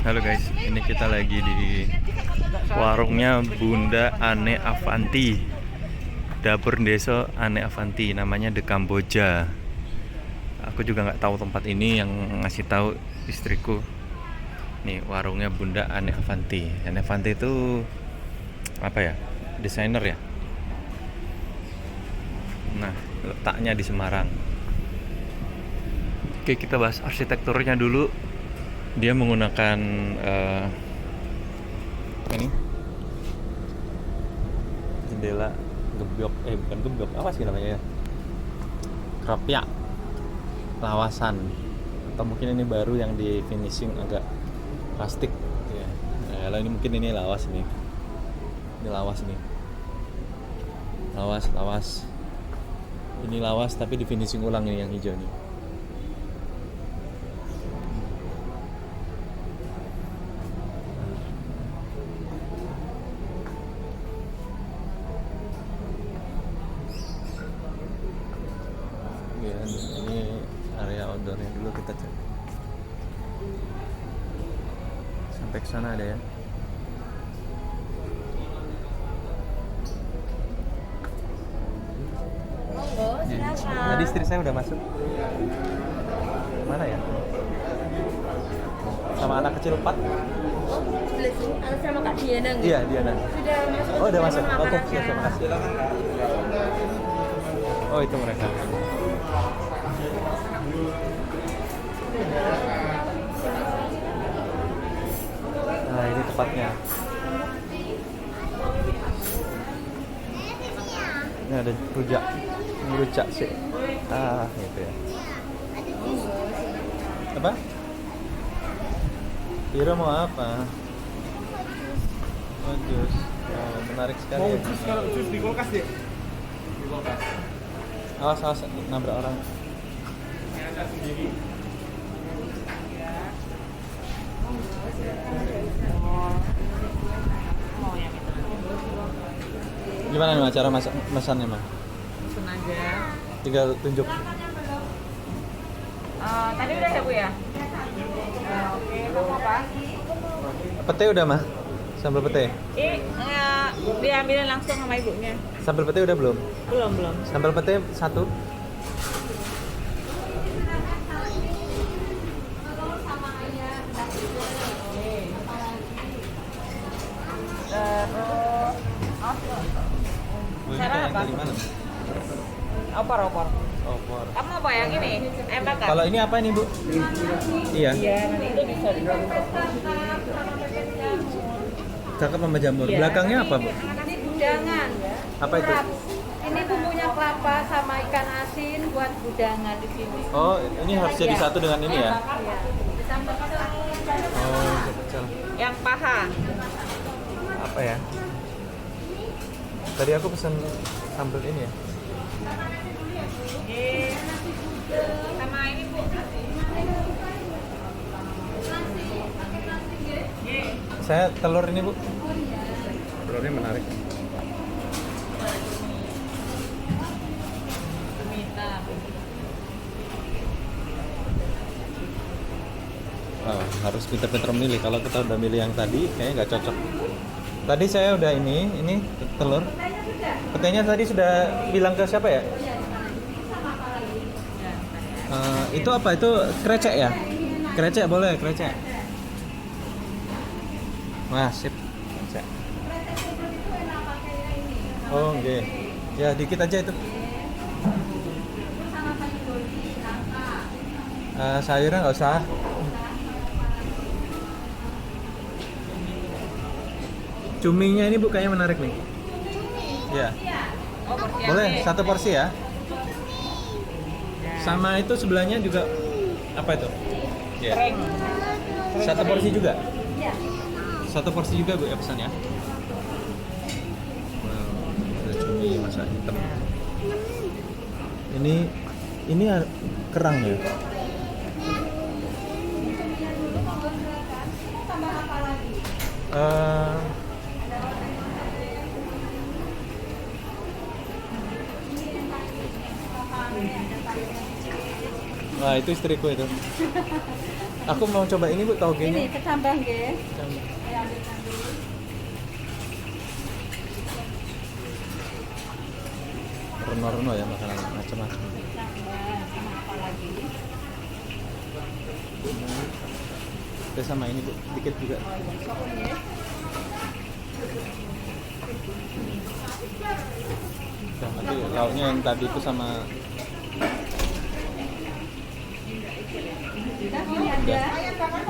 Halo guys, ini kita lagi di warungnya Bunda Ane Avanti, dapur desa Ane Avanti, namanya The Kamboja. Aku juga nggak tahu tempat ini, yang ngasih tahu istriku. Nih warungnya Bunda Ane Avanti. Ane Avanti itu apa ya? Desainer ya. Nah, letaknya di Semarang. Oke, kita bahas arsitekturnya dulu. Dia menggunakan ini jendela gebyok, bukan gebyok, apa sih namanya ya, keropyak lawasan, atau mungkin ini baru yang di finishing agak plastik ya. Nah, kalau ini mungkin ini lawas nih, ini lawas nih, lawas ini lawas tapi di finishing ulang ini yang hijau nih. Ya, ini area outdoornya dulu, kita cek sampai ke sana ada ya. Monggo, silakan. Tadi istri saya udah masuk. Mana ya? Sama anak kecil 4? Oh, sebelah sini. Anak sama Kak Diana nggak? Iya, Diana. Sudah masuk. Oh, udah masuk. Sama Oke, makanannya. siap, makasih. Oh, itu mereka. Nah, ini tempatnya. Ini ada rujak. Ini rujak sih. Gitu ya. Apa? Kira mau apa? Oh, jus. Oh, menarik sekali. Mau Ya. jus, kalau jus di kulkas deh. Di kulkas. Awas, nabrak orang. Ini ada sendiri. Mau yang itu. Gimana nih cara masannya mah? Pesen aja. Tinggal tunjuk. Tadi udah ya Bu ya? Oke, kamu apa? Pete udah mah? Sambal pete? Diambilin langsung sama ibunya. Sambal pete udah belum? Belum. Sambal pete 1. Cara apa? Opor. Opor. Kamu apa yang ini? Ayam bakar? Kalau ini apa nih Bu? Iya. Iya, nanti itu bisa Cakep sama jamur. Iya. Belakangnya apa Bu? Ini budangan. Apa itu? Ini bumbunya kelapa sama ikan asin buat budangan di sini. Oh, ini harus jadi Iya. satu dengan ini ya? Iya. Ditambah Oh, pecel. yang paha. Apa ya? Tadi aku pesan sambal ini ya. Sama ini Bu. Saya telur ini Bu. Telurnya menarik. Oh, harus pinter-pinter milih. Kalau kita udah milih yang tadi, kayaknya nggak cocok. Tadi saya udah ini telur. Petenya tadi sudah bilang ke siapa ya? Itu apa? Itu krecek ya? Krecek boleh, krecek. Wah, sip. Krecek. Oh, oke. Ya, dikit aja itu. Sayurnya nggak usah. Cuminya ini Bu kayaknya menarik nih. Ya. Oh, porsi Boleh, aja. 1 porsi ya. Sama itu sebelahnya juga apa itu? Ya. Kering. 1 porsi juga. 1 porsi juga Bu ya pesan ya. Wow, ada cumi masak hitam. Ini kerang ya. Wah, itu istriku itu. Aku mau coba ini Bu, Ini togenya. kecambah nggih. Reno-reno ya makanan macam-macam. Kecambah sama apa lagi? Kita sama ini Bu, dikit juga. Nggih. Nah, nanti lauknya yang tadi itu sama Kita ini ada.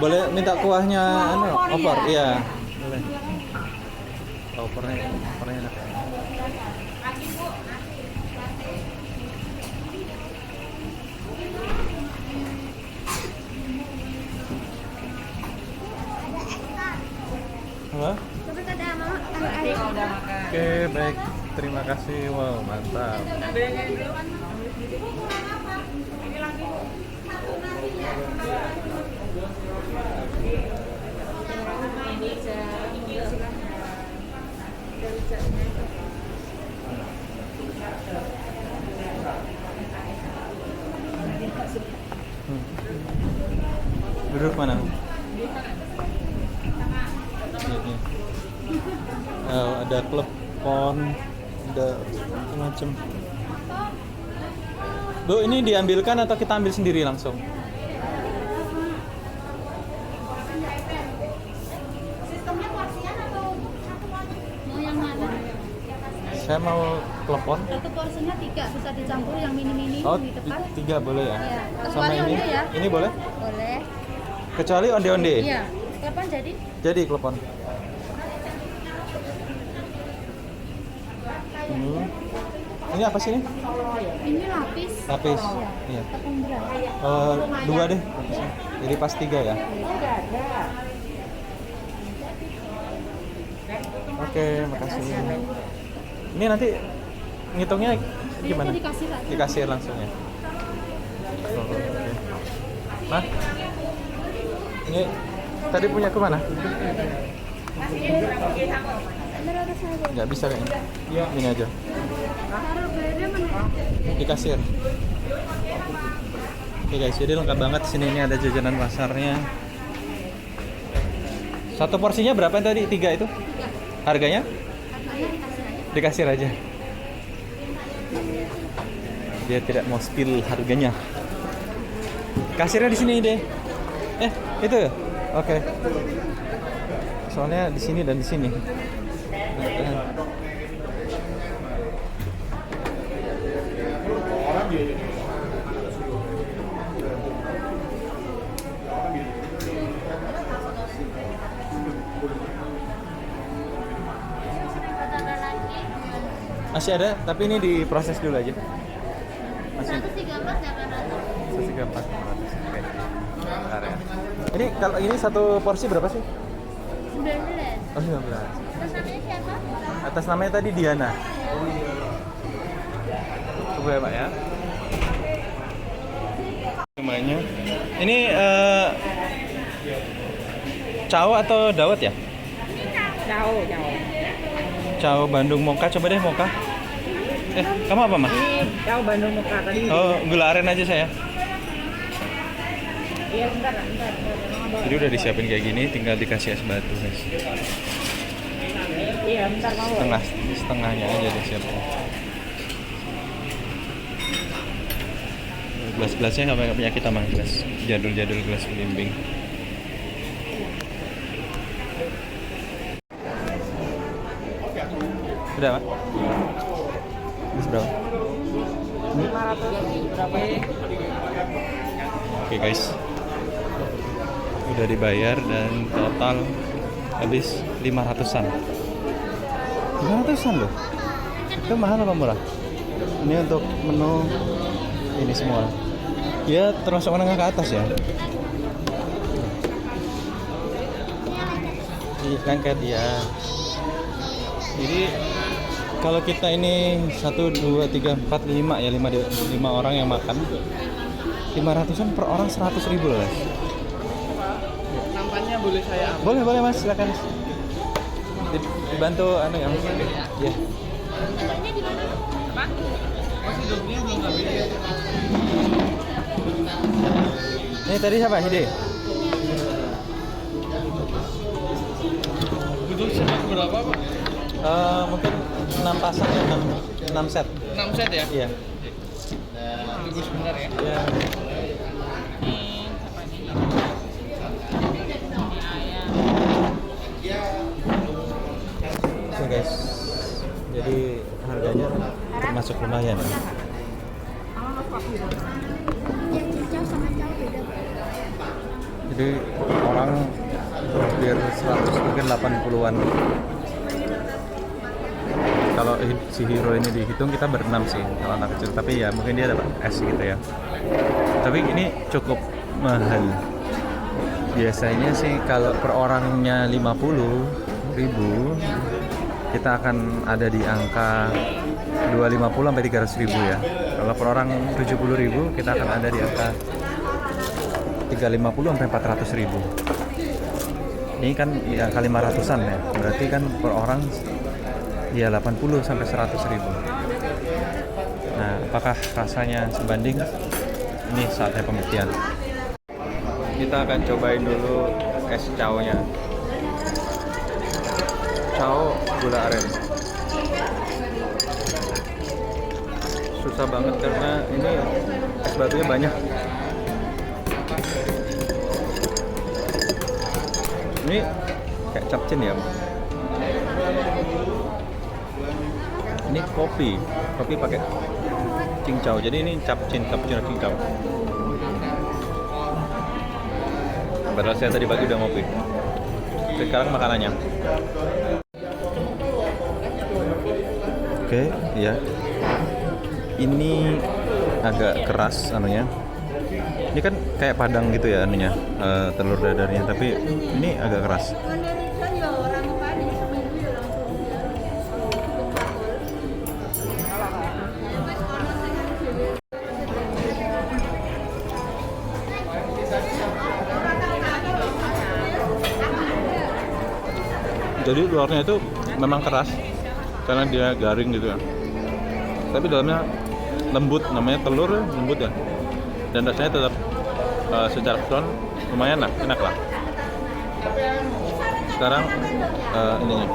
boleh minta kuahnya anu, opor, iya. Boleh. Opornya enak. Apa? Nanti kalau udah makan. Oke, baik. Terima kasih. Wow, mantap. Duduk mana? Ini. Ada klepon, ada macam-macam. Bu, ini diambilkan atau kita ambil sendiri langsung? Mau yang mana? Saya mau klepon. Satu porsinya 3, bisa dicampur yang mini-mini Oh, di depan. 3 boleh ya? Iya. Sama Kecuali ini? onde ya? Ini boleh? Boleh. Kecuali onde-onde? Iya. Kapan jadi? Jadi klepon. Ini apa sih ini? Ini lapis. Lapis. Iya. Tepung beras. 2 deh. Jadi pas 3 ya. Oke, makasih. Ini nanti ngitungnya gimana? Biasanya dikasih lagi. Dikasih langsung ya. Oh, oke. Nah, ini tadi punya ke mana? Nggak bisa kayaknya. Ini aja. Taruh bayarnya mana? Di kasir. Oke guys, jadi lengkap banget di sini. Ini ada jajanan pasarnya. Satu porsinya berapa tadi? 3 itu? Harganya? Harganya Di kasir aja. Dia tidak mau spill harganya. Kasirnya di sini deh. Itu ya? Oke. Soalnya di sini dan di sini. Masih ada, tapi ini diproses dulu aja. Masih 134 jangan ada. 134. Oke. Bentar ya. Ini kalau ini satu porsi berapa sih? 19. Oh, 19. Terus namanya siapa? Atas namanya tadi Diana. Tunggu ya, Pak ya. Namanya. Ini Cao atau Dawet ya? Jauh. Cao Bandung Moka, coba deh Moka. Kamu apa, Mas? Ini jauh Bandung Muka tadi. Oh, gula aren aja saya. Iya, bentar. Jadi udah disiapin kayak gini, tinggal dikasih es batu, guys. Iya, bentar mau. Setengahnya aja disiapin. Gelas-gelasnya nggak punya kita mah, gelas jadul-jadul, gelas belimbing. Udah, Pak? Ini berapa? 500 berapa? Oke guys, udah dibayar dan total habis 500-an. 500-an loh. Itu mahal apa murah? Ini untuk menu ini semua. Ya termasuk menengah ke atas ya. Lengket ya. Jadi kalau kita ini 1, 2, 3, 4, 5 ya 5 orang yang makan 500-an per orang 100.000 loh guys. Nampannya boleh saya ambil? Boleh Mas, silakan. Dibantu anu ya Mas. Iya. Sendoknya di mana? Apa? Oh, hidupnya belum habis. Ini tadi siapa? Hide? Itu sepak berapa Pak? Mungkin 6 pasang ya, 6 set. 6 set ya? Iya. Tunggu sebentar ya. Iya. Oke guys, jadi harganya termasuk lumayan. Jauh sama jauh beda. Jadi orang hampir 100 mungkin 80-an. Kalau si hero ini dihitung kita berenam sih kalau anak kecil, tapi ya mungkin dia dapat S gitu ya. Tapi ini cukup mahal. Biasanya sih kalau per orangnya 50.000, kita akan ada di angka 250 sampai 300.000 ya. Kalau per orang 70.000, kita akan ada di angka 350 sampai 400.000. Ini kan di angka 500-an ya. Berarti kan per orang ya 80 sampai 100.000. Nah, apakah rasanya sebanding? Ini saatnya pembuktian. Kita akan cobain dulu es cao-nya. Cao gula aren. Susah banget karena ini es batunya banyak. Ini kayak capcin ya. Ini kopi pakai cincau. Jadi ini cappuccino cincau. Padahal saya tadi pagi udah ngopi. Sekarang makanannya. Oke, ya. Ini agak keras anunya. Ini kan kayak padang gitu ya anunya, telur dadarnya, tapi ini agak keras. Jadi luarnya itu memang keras karena dia garing gitu ya. Tapi dalamnya lembut, namanya telur lembut ya. Dan rasanya tetap secara keseluruhan lumayan lah, enak lah. Sekarang ininya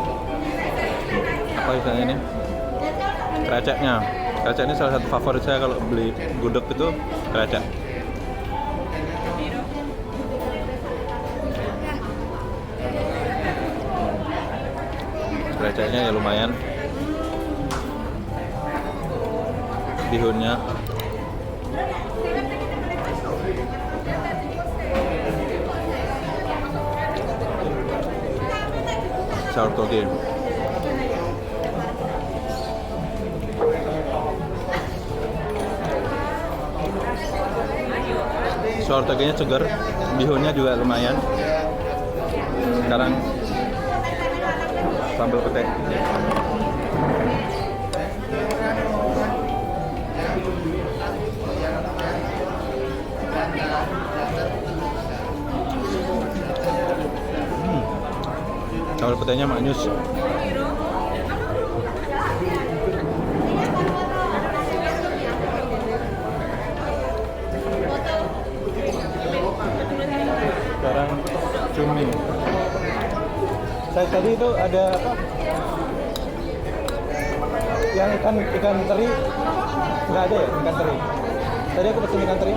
apa istilahnya ini? Kreceknya. Krecek ini salah satu favorit saya kalau beli gudeg itu krecek. Kreceknya ya lumayan. Bihunnya sour toge. Sour toge-nya segar, bihunnya juga lumayan. Sekarang sambal pete. Sambal petenya maknyus. Sekarang cumi. Saya tadi itu ada apa? Yang ikan teri nggak ada ya, ikan teri. Tadi aku pesen ikan teri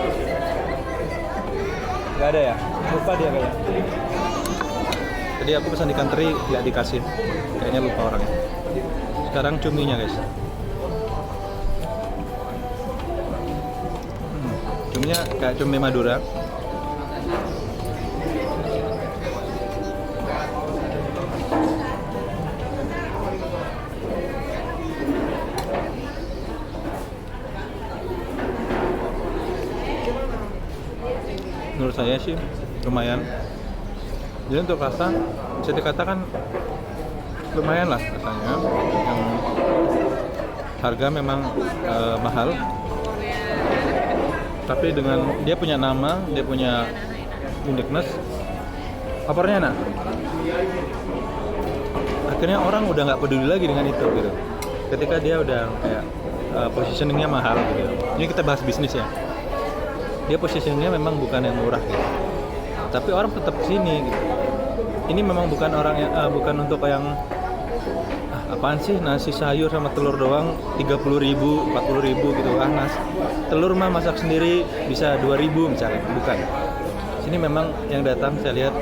nggak ada ya, lupa dia kayaknya. Tadi aku pesan ikan teri nggak dikasih, kayaknya lupa orangnya. Sekarang cuminya guys. Cuminya kayak cumi Madura. Menurut saya sih lumayan. Jadi untuk rasa bisa dikatakan lumayan lah rasanya. Yang harga memang mahal, tapi dengan dia punya nama, dia punya uniqueness. Papernya enak. Akhirnya orang udah nggak peduli lagi dengan itu gitu. Ketika dia udah kayak positioningnya mahal gitu. Ini kita bahas bisnis ya. dia posisinya memang bukan yang murah gitu. Tapi orang tetap kesini gitu. Ini memang bukan orang yang bukan untuk yang apaan sih nasi sayur sama telur doang 30.000, 40.000 gitu. Telur mah masak sendiri bisa 2.000 misalnya. Bukan. Sini memang yang datang saya lihat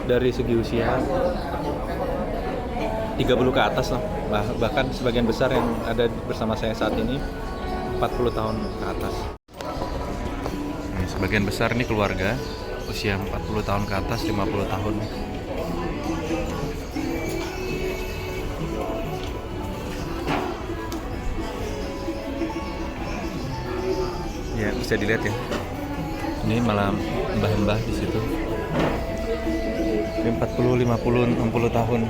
dari segi usia 30 ke atas lah. Bahkan sebagian besar yang ada bersama saya saat ini 40 tahun ke atas. Ini sebagian besar nih keluarga usia 40 tahun ke atas, 50 tahun. Ya, bisa dilihat ya. Ini malah mbah-mbah di situ. Ini 40, 50, 60 tahun.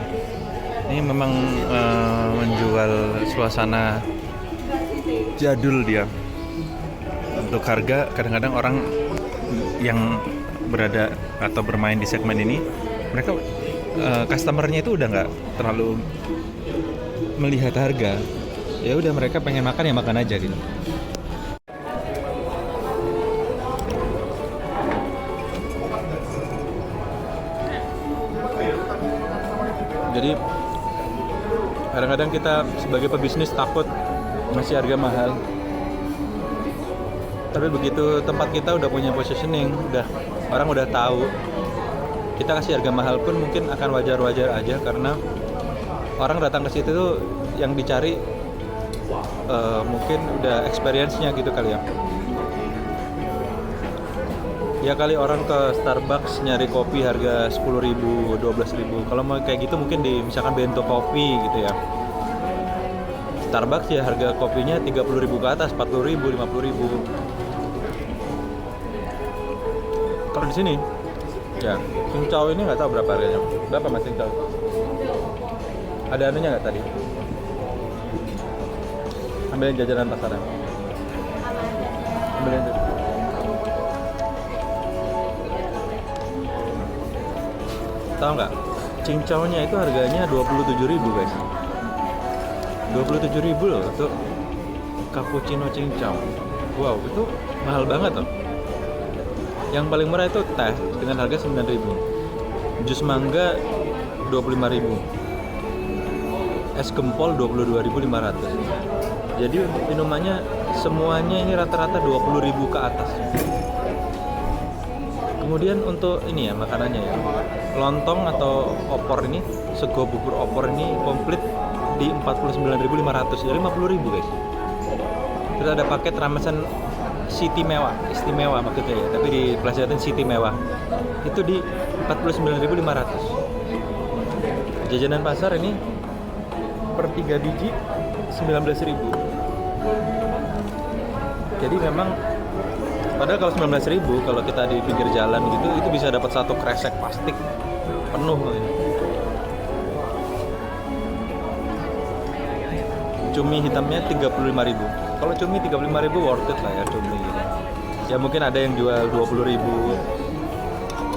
Ini memang menjual suasana jadul dia. Untuk harga kadang-kadang orang yang berada atau bermain di segmen ini, mereka customernya itu udah nggak terlalu melihat harga. Ya udah mereka pengen makan ya makan aja gitu. Jadi kadang-kadang kita sebagai pebisnis takut ngasih harga mahal. Tapi begitu tempat kita udah punya positioning, orang udah tahu, kita kasih harga mahal pun mungkin akan wajar-wajar aja karena orang datang ke situ tuh yang dicari mungkin udah experience-nya gitu kali ya. Ya kali orang ke Starbucks nyari kopi harga 10.000, 12.000. Kalau mau kayak gitu mungkin di misalkan bento kopi gitu ya. Starbucks ya harga kopinya 30.000 ke atas, 40.000, 50.000. Kalau di sini ya cincau ini nggak tahu berapa harganya. Berapa mas cincau? Ada anunya nggak tadi? Ambilin jajanan pasaran. Ambilin itu. Tahu nggak? Cincaunya itu harganya 27.000 guys. 27.000 loh untuk cappuccino cincau. Wow, itu mahal banget loh. Yang paling murah itu teh dengan harga 9.000. Jus mangga 25.000. Es gempol 22.500. Jadi untuk minumannya semuanya ini rata-rata 20.000 ke atas. Kemudian untuk ini ya makanannya ya. Lontong atau opor ini, sego bubur opor ini komplit di 49.500. Jadi 50.000 guys. Terus ada paket ramesan City mewah, istimewa maksudnya ya, tapi di pelajaran City mewah itu di 49.500. Jajanan pasar ini per 3 biji 19.000. Jadi memang padahal kalau 19.000 kalau kita di pinggir jalan gitu itu bisa dapat satu kresek plastik penuh ini. Cumi hitamnya 35.000. Kalau cumi 35.000 worth it lah ya cumi gitu. Ya mungkin ada yang jual 20.000.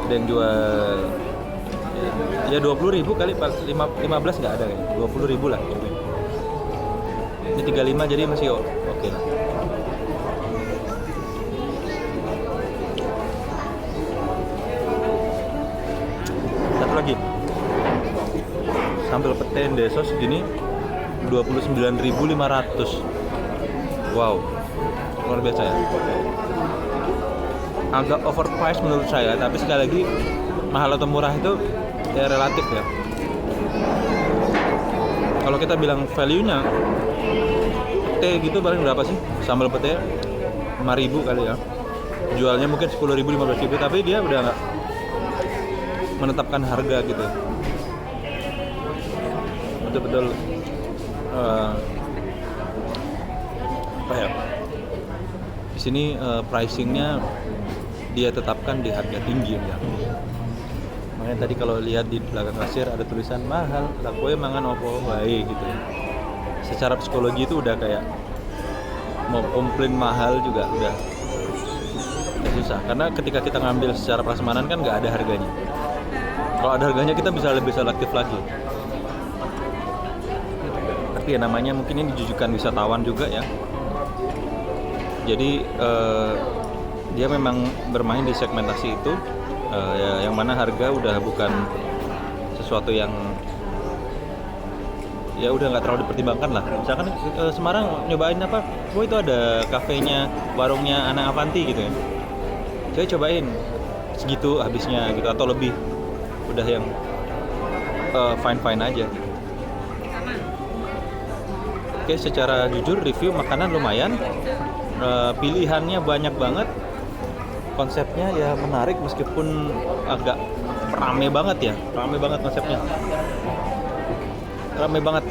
Ada yang jual ya 20.000 kali 15 nggak ada kayaknya. 20.000 lah cumi. Ini 35 jadi masih oke lah. Satu lagi. Sambal pete deso segini 29.500. Wow, luar biasa ya. Agak overpriced menurut saya, tapi sekali lagi mahal atau murah itu ya relatif ya. Kalau kita bilang value-nya, pete gitu paling berapa sih? Sambal pete 5.000 kali ya. Jualnya mungkin 10.000, 15.000, tapi dia udah nggak menetapkan harga gitu. Betul-betul apa ya? Di sini pricingnya dia tetapkan di harga tinggi ya. Makanya tadi kalau lihat di belakang kasir ada tulisan mahal, lah kowe mangan opo wae gitu. Secara psikologi itu udah kayak mau komplain mahal juga udah susah. Karena ketika kita ngambil secara prasmanan kan nggak ada harganya. Kalau ada harganya kita bisa lebih selektif lagi. Tapi ya namanya mungkin ini ditujukan wisatawan juga ya. Jadi dia memang bermain di segmentasi itu, yang mana harga udah bukan sesuatu yang ya udah nggak terlalu dipertimbangkan lah. Misalkan Semarang nyobain apa, itu ada kafenya, warungnya Ana Avanti gitu ya, saya cobain segitu habisnya gitu atau lebih, udah yang fine aja. Oke, secara jujur review makanan lumayan, pilihannya banyak banget, konsepnya ya menarik meskipun agak rame banget konsepnya, rame banget,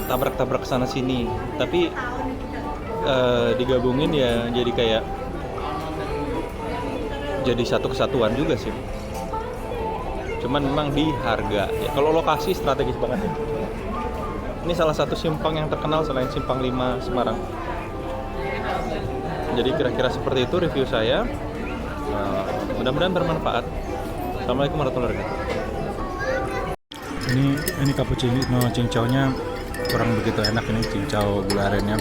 tabrak-tabrak sana sini, tapi digabungin ya jadi kayak jadi satu kesatuan juga sih. Cuman memang di harga ya, kalau lokasi strategis banget ya. Ini salah satu simpang yang terkenal selain Simpang 5 Semarang. Jadi kira-kira seperti itu review saya. Mudah-mudahan bermanfaat. Assalamualaikum warahmatullahi wabarakatuh. Ini cappuccino cincaunya kurang begitu enak, ini cincau gula arennya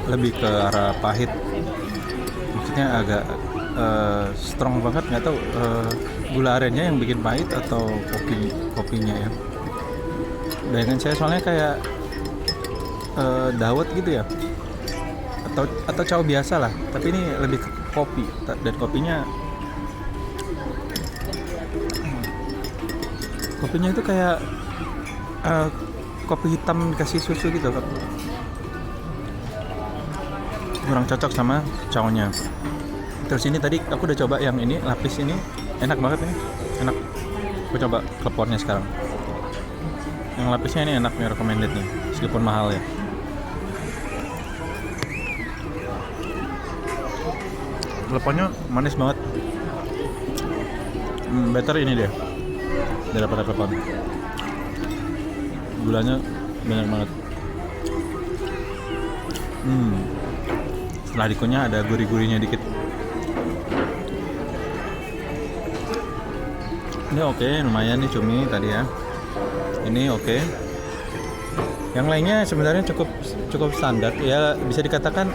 lebih ke arah pahit. Maksudnya agak strong banget, nggak tahu gula arennya yang bikin pahit atau kopinya ya. Bayangan saya soalnya kayak dawet gitu ya, atau cao biasa lah, tapi ini lebih ke kopi, dan kopinya itu kayak kopi hitam dikasih susu gitu, kurang cocok sama caonya. Terus ini tadi aku udah coba yang ini lapis, ini enak banget nih, enak. Aku coba klepornya sekarang. Yang lapisnya ini enak nih, recommended nih, meskipun mahal ya. Klepornya manis banget. Better ini deh daripada klepon. Gulanya banyak banget. Setelah dikunyah ada gurih-gurihnya dikit. Ini oke, lumayan nih cumi tadi ya. Ini oke. Yang lainnya sebenarnya cukup standar ya, bisa dikatakan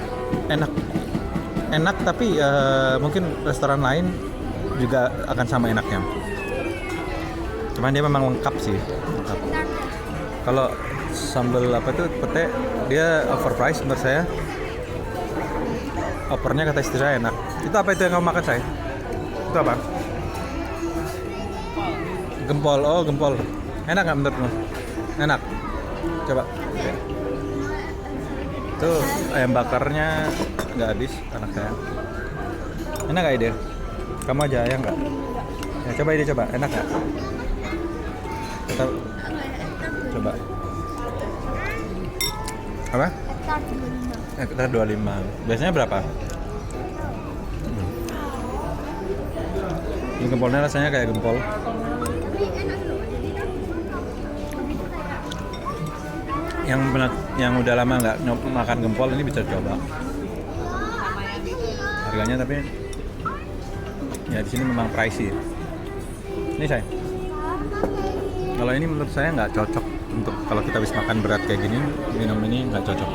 enak tapi mungkin restoran lain juga akan sama enaknya. Cuman dia memang lengkap sih, lengkap. Kalau sambal apa tuh pete, dia overpriced menurut saya. Opernya kata istri saya enak. Itu apa itu yang kamu makan, saya? Itu apa? Gempol. Oh, gempol. Enak nggak menurutmu? Enak. Coba. Tuh ayam bakarnya nggak habis anak saya. Enak nggak ide? Kamu aja ya nggak? Ya coba ide, coba. Enak nggak? Kita coba. Apa? Kita 25. Biasanya berapa? Ini gempolnya rasanya kayak gempol. Yang udah lama nggak makan gempol ini bisa coba. Harganya tapi ya di sini memang pricey. Ini saya. Kalau ini menurut saya nggak cocok untuk kalau kita habis makan berat kayak gini, minum ini nggak cocok.